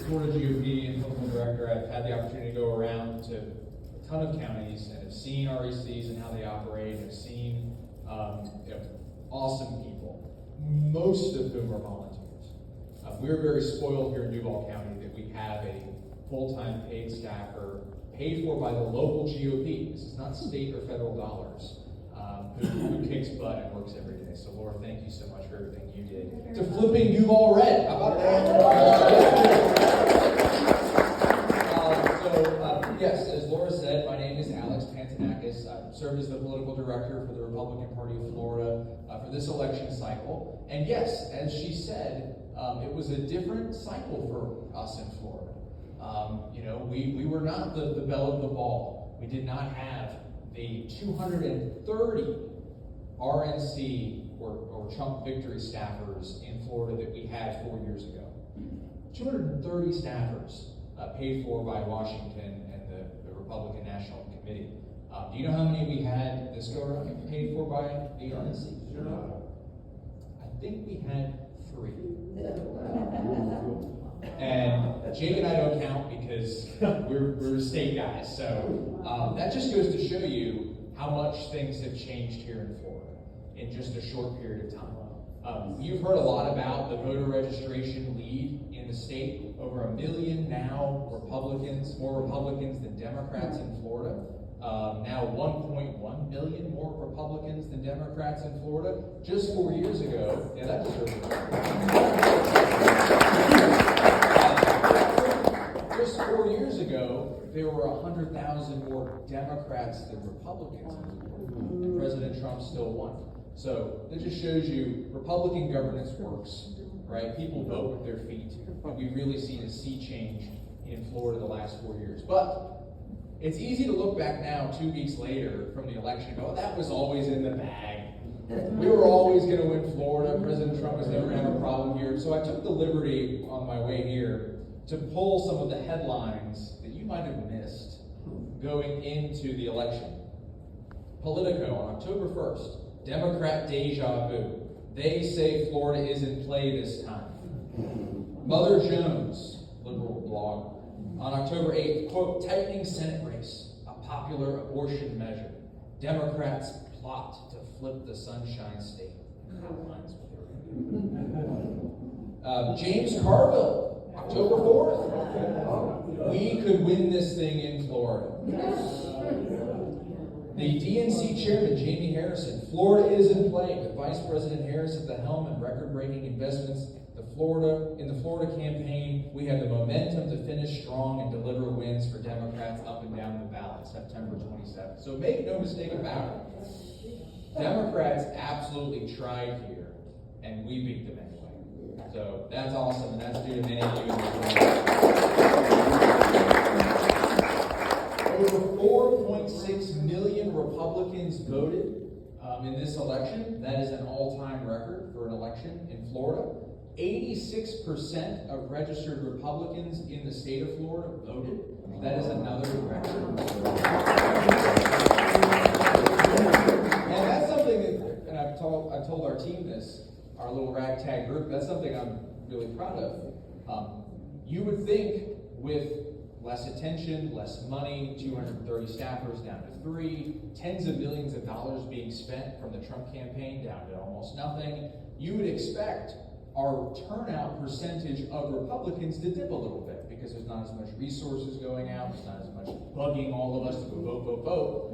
Florida GOP and political director, I've had the opportunity to go around to a ton of counties and have seen RECs and how they operate, have seen awesome people, most of whom are volunteers. We're very spoiled here in Duval County that we have a full-time paid staffer paid for by the local GOP. This is not state or federal dollars, who kicks butt and works every day. So Laura, thank you so much for everything you did to flipping Duval red. How about that? Yes, as Laura said, my name is Alex Pantanakis. I served as the political director for the Republican Party of Florida for this election cycle. And yes, as she said, it was a different cycle for us in Florida. We were not the belle of the ball. We did not have the 230 RNC or Trump victory staffers in Florida that we had 4 years ago. 230 staffers paid for by Washington and the Republican National Committee. Do you know how many we had this go around paid for by the RNC? I think we had 3. And Jake and I don't count because we're state guys. So that just goes to show you how much things have changed here in Florida in just a short period of time. You've heard a lot about the voter registration lead in the state. Over 1 million now Republicans, more Republicans than Democrats in Florida. Now 1.1 million more Republicans than Democrats in Florida. Just 4 years ago, yeah, that deserves it. Just 4 years ago, there were 100,000 more Democrats than Republicans, and President Trump still won. So that just shows you Republican governance works, right? People vote with their feet, and we've really seen a sea change in Florida the last 4 years. But it's easy to look back now, 2 weeks later from the election, and go, oh, that was always in the bag. We were always going to win Florida. President Trump was never going to have a problem here. So I took the liberty on my way here to pull some of the headlines that you might have missed going into the election. Politico on October 1st, Democrat deja vu. They say Florida is in play this time. Mother Jones, liberal blog, on October 8th, quote, tightening Senate race, a popular abortion measure. Democrats plot to flip the Sunshine State. James Carville, October 4th. We could win this thing in Florida. The DNC chairman, Jamie Harrison, Florida is in play with Vice President Harris at the helm and record-breaking investments. In the Florida campaign, we have the momentum to finish strong and deliver wins for Democrats up and down the ballot, September 27th. So make no mistake about it. Democrats absolutely tried here, and we beat them anyway. So that's awesome, and that's due to many of you. Over 4.6 million Republicans voted in this election. That is an all-time record for an election in Florida. 86% of registered Republicans in the state of Florida voted. That is another record. And that's something that, and I've told our team this, our little ragtag group, that's something I'm really proud of. You would think with less attention, less money, 230 staffers down to 3, tens of millions of dollars being spent from the Trump campaign down to almost nothing, you would expect our turnout percentage of Republicans to dip a little bit because there's not as much resources going out, there's not as much bugging all of us to go vote.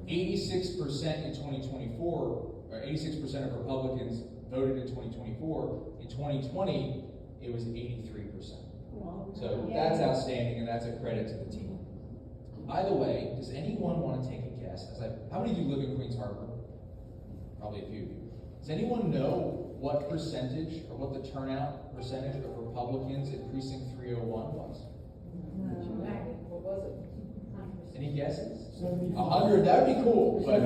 86% in 2024, or 86% of Republicans voted in 2024. In 2020, it was 83%. So that's outstanding, and that's a credit to the team. By the way, does anyone want to take a guess? How many of you live in Queens Harbor? Probably a few of you. Does anyone know what percentage, or what the turnout percentage of Republicans in Precinct 301 was? What was it? Any guesses? 100. That would be cool. But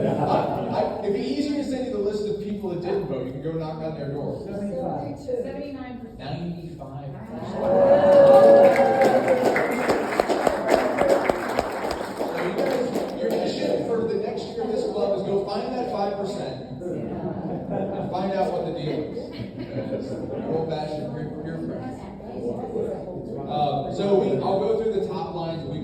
it'd be easier to send you the list of people that didn't vote. You can go knock on their door. 79%. 95%. So you guys, your mission for the next year of this club is go find that 5%. And find out what the deal is. Old-fashioned peer pressure. I'll go through the top lines. We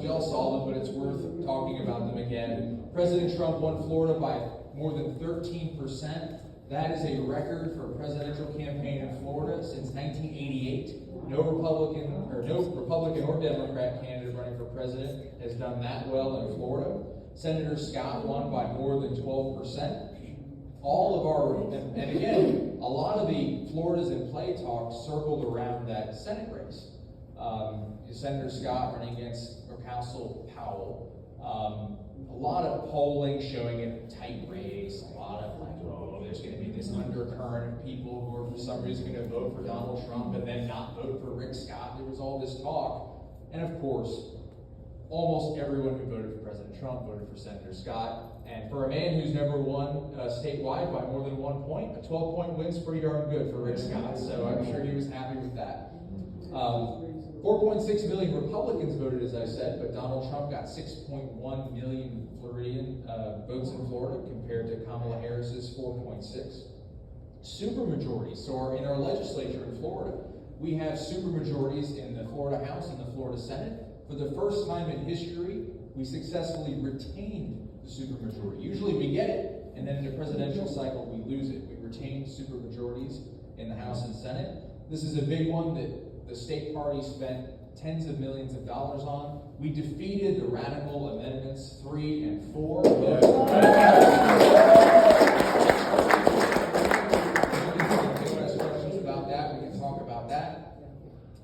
all saw them, but it's worth talking about them again. President Trump won Florida by more than 13%. That is a record for a presidential campaign in Florida since 1988. No Republican or Democrat candidate running for president has done that well in Florida. Senator Scott won by more than 12%. All of our, and again, a lot of the Florida's in play talk circled around that Senate race. Senator Scott running against Council Powell. A lot of polling showing it a tight race. A lot of there's going to be this undercurrent of people who are for some reason going to vote for Donald Trump and then not vote for Rick Scott. There was all this talk. And of course, almost everyone who voted for President Trump voted for Senator Scott. And for a man who's never won statewide by more than 1 point, a 12-point win's pretty darn good for Rick Scott. So I'm sure he was happy with that. 4.6 million Republicans voted, as I said, but Donald Trump got 6.1 million Floridian votes in Florida compared to Kamala Harris's 4.6. Supermajorities. So in our legislature in Florida, we have supermajorities in the Florida House and the Florida Senate. For the first time in history, we successfully retained the supermajority. Usually we get it, and then in the presidential cycle we lose it. We retained supermajorities in the House and Senate. This is a big one that the state party spent tens of millions of dollars on. We defeated the radical amendments 3 and 4. If anyone has questions about that, we can talk about that.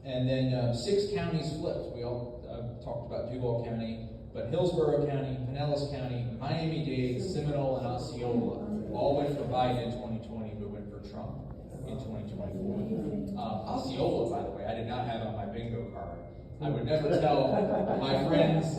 And then 6 counties flipped. We all talked about Duval County, but Hillsborough County, Pinellas County, Miami-Dade, Seminole, and Osceola all went for Biden in 2020, but went for Trump in 2024. Osceola, by the way, I did not have on my bingo card. I would never tell my friends,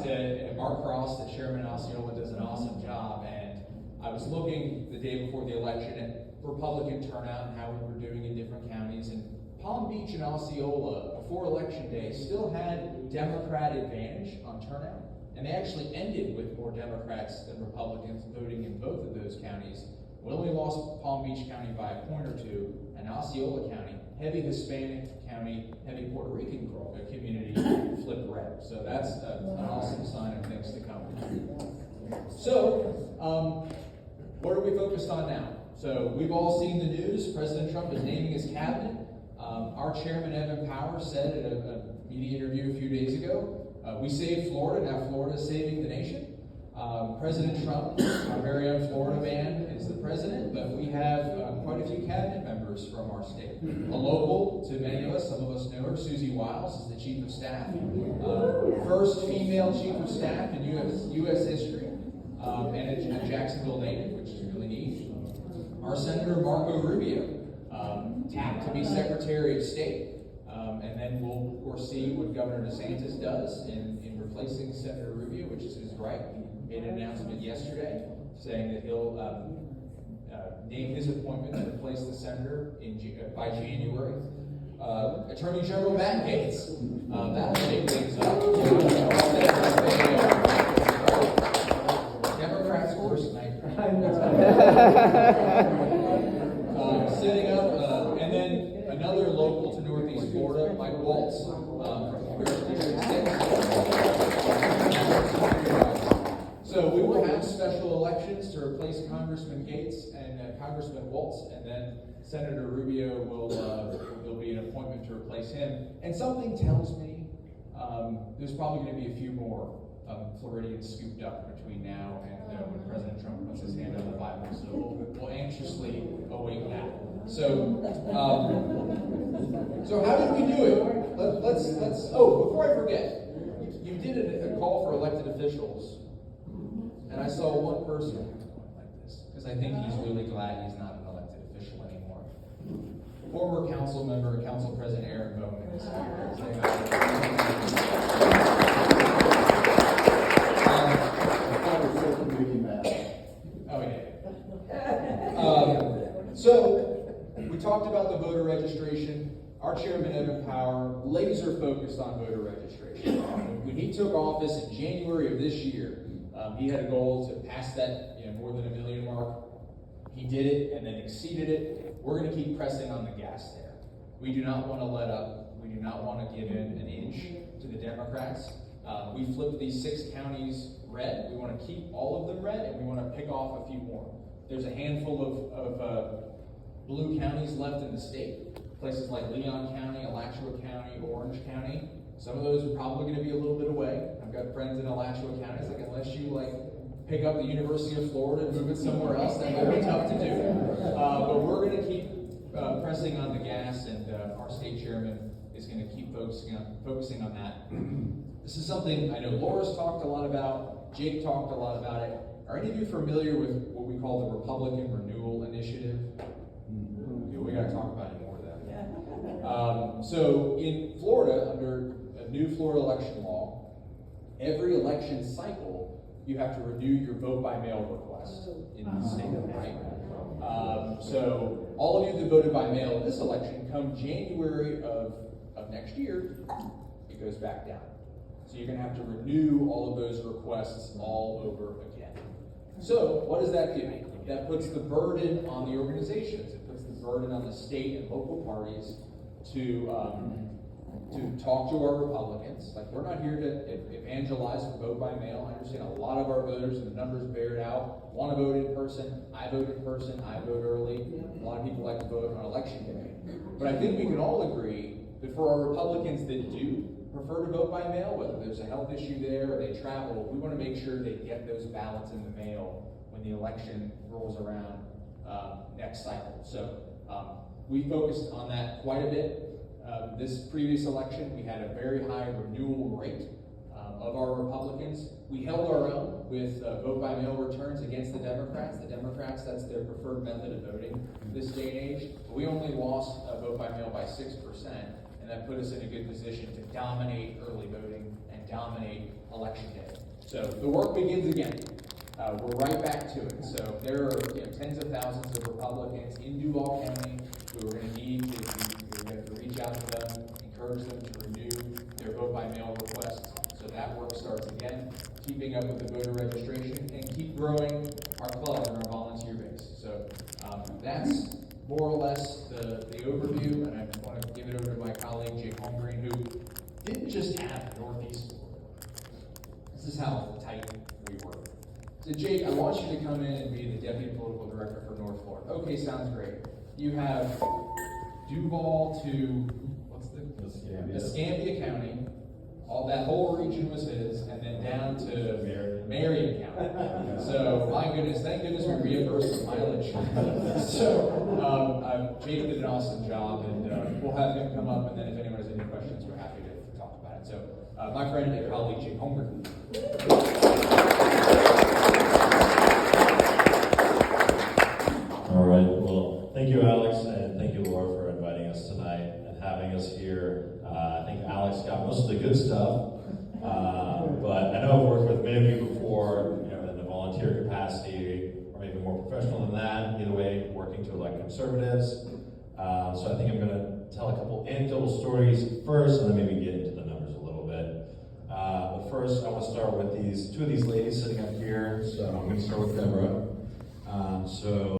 Mark Cross, that Chairman Osceola does an awesome job, and I was looking the day before the election at Republican turnout and how we were doing in different counties, and Palm Beach and Osceola, before Election Day, still had Democrat advantage on turnout, and they actually ended with more Democrats than Republicans voting in both of those counties. We only lost Palm Beach County by a point or two, and Osceola County, heavy Hispanic county, heavy Puerto Rican community, flipped red. So that's an awesome sign of things to come. So, what are we focused on now? So, we've all seen the news. President Trump is naming his cabinet. Our chairman, Evan Powers, said in a media interview a few days ago, we saved Florida, now Florida is saving the nation. President Trump, our very own Florida man, is the president, but we have quite a few cabinet members from our state. A local, to many of us, some of us know her, Susie Wiles, is the chief of staff. First female chief of staff in U.S. history, and a Jacksonville native, which is really neat. Our Senator Marco Rubio, tapped to be Secretary of State. And then we'll, of course, see what Governor DeSantis does in replacing Senator Rubio, which is his right. He made an announcement yesterday saying that he'll name his appointment to replace the senator by January. Attorney General Matt Gaetz, that'll shake things up. Democrats horse night. Sitting up, and then another local to Northeast Florida, Mike Waltz, from District 6. So we will have special elections to replace Congressman Gaetz and Congressman Waltz, and then Senator Rubio will there'll be an appointment to replace him. And something tells me there's probably going to be a few more Floridians scooped up between now and when President Trump puts his hand on the Bible. So we'll anxiously await that. So how did we do it? Let's. Oh, before I forget, you did a call for elected officials, and I saw one person like this because I think he's really glad he's not an elected official anymore. Former council member, Council President Aaron Bowman is oh yeah. So we talked about the voter registration. Our chairman, Evan Power, laser focused on voter registration. When he took office in January of this year, he had a goal to pass that more than 1 million mark. He did it and then exceeded it. We're going to keep pressing on the gas there. We do not want to let up. We do not want to give in an inch to the Democrats. We flipped these 6 counties red. We want to keep all of them red, and we want to pick off a few more. There's a handful of blue counties left in the state. Places like Leon County, Alachua County, Orange County. Some of those are probably going to be a little bit away. I've got friends in Alachua County. It's like, unless you pick up the University of Florida and move it somewhere else, that might be tough to do. But we're going to keep pressing on the gas, and our state chairman is going to keep focusing on that. This is something I know Laura's talked a lot about, Jake talked a lot about it. Are any of you familiar with what we call the Republican Renewal Initiative? Okay, we got to talk about it more then. So in Florida, under a new Florida election law, every election cycle, you have to renew your vote by mail request in the state, right? So all of you that voted by mail in this election, come January of next year, it goes back down. So you're going to have to renew all of those requests all over again. So what does that do? That puts the burden on the organizations. It puts the burden on the state and local parties to talk to our Republicans. Like, we're not here to evangelize and vote by mail. I understand a lot of our voters, and the numbers bear it out, want to vote in person. I vote in person. I vote early. A lot of people like to vote on election day. But I think we can all agree that for our Republicans that do prefer to vote by mail, whether there's a health issue there or they travel, we want to make sure they get those ballots in the mail when the election rolls around next cycle. So we focused on that quite a bit. This previous election, we had a very high renewal rate of our Republicans. We held our own with vote by mail returns against the Democrats. The Democrats, that's their preferred method of voting this day and age. But we only lost vote by mail by 6%. And that put us in a good position to dominate early voting and dominate election day. So the work begins again. We're right back to it. So there are tens of thousands of Republicans in Duval County who are going to need to reach out to them, encourage them to renew their vote by mail requests. So that work starts again, keeping up with the voter registration and keep growing our club and our volunteer base. So that's more or less the overview, and I want to give it over to my colleague, Jake Holmgreen, who didn't just have Northeast Florida. This is how tight we work. So Jake, I want you to come in and be the Deputy Political Director for North Florida. Okay, sounds great. You have Duval to, Escambia County. All that whole region was his, and then down to Marion County. So, my goodness, thank goodness we reimbursed the mileage. So, Jake did an awesome job, and we'll have him come up, and then if anyone has any questions, we're happy to talk about it. So, my friend and colleague, Jake Holmgren. All right, well, thank you, Alex, and thank you, Laura, for inviting us tonight and having us here. I think Alex got most of the good stuff, but I know I've worked with many of you before, in a volunteer capacity, or maybe more professional than that, either way, working to elect conservatives. So I think I'm going to tell a couple anecdotal stories first, and then maybe get into the numbers a little bit. But first, I want to start with two of these ladies sitting up here. So I'm going to start with Deborah.